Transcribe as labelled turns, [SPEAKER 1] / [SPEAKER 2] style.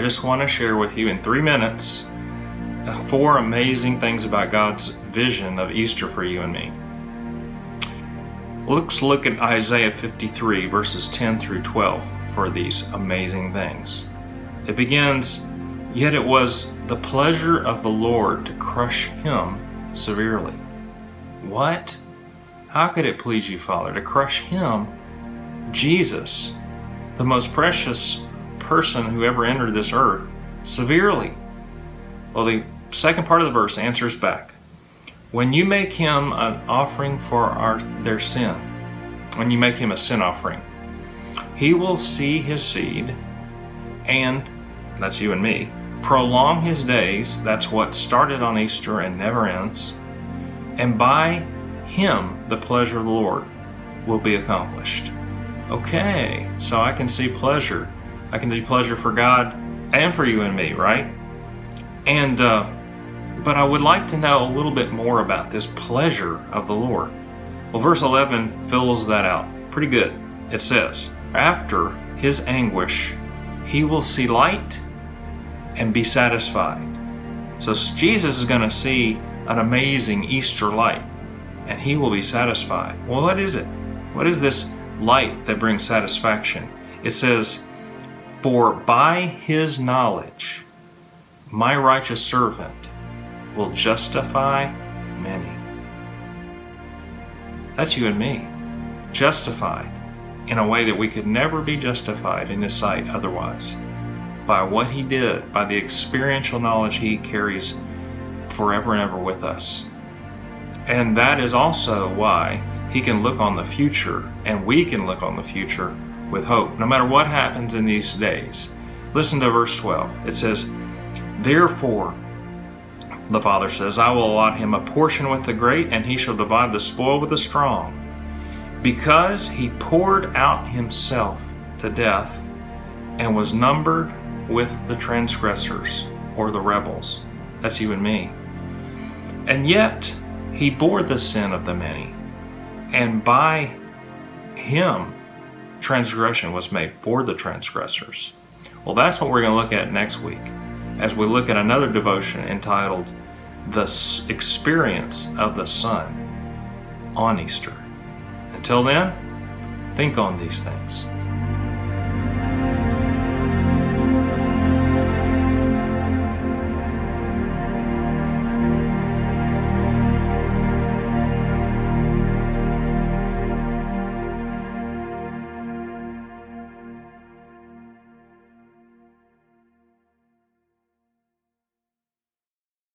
[SPEAKER 1] just want to share with you in 3 minutes 4 amazing things about God's vision of Easter for you and me. Let's look at Isaiah 53 verses 10 through 12 for these amazing things. It begins, "Yet it was the pleasure of the Lord to crush him severely." What? How could it please you, Father, to crush him, Jesus, the most precious person who ever entered this earth, severely? Well, the second part of the verse answers back. When you make him an offering for their sin, when you make him a sin offering, he will see his seed and, that's you and me, prolong his days. That's what started on Easter and never ends. And by him, the pleasure of the Lord will be accomplished. Okay, so I can see pleasure. I can see pleasure for God and for you and me, right? And, but I would like to know a little bit more about this pleasure of the Lord. Well, verse 11 fills that out pretty good. It says, after his anguish, he will see light and be satisfied. So Jesus is going to see an amazing Easter light, and he will be satisfied. Well, what is it? What is this light that brings satisfaction? It says, for by his knowledge, my righteous servant will justify many. That's you and me, justified in a way that we could never be justified in his sight otherwise. By what he did, by the experiential knowledge he carries forever and ever with us. And that is also why he can look on the future, and we can look on the future with hope, no matter what happens in these days. Listen to verse 12. It says, therefore, the Father says, I will allot him a portion with the great, and he shall divide the spoil with the strong, because he poured out himself to death and was numbered with the transgressors, or the rebels. That's you and me. And yet he bore the sin of the many, and by him transgression was made for the transgressors. Well, that's what we're going to look at next week as we look at another devotion entitled The Experience of the Son on Easter. Until then, think on these things.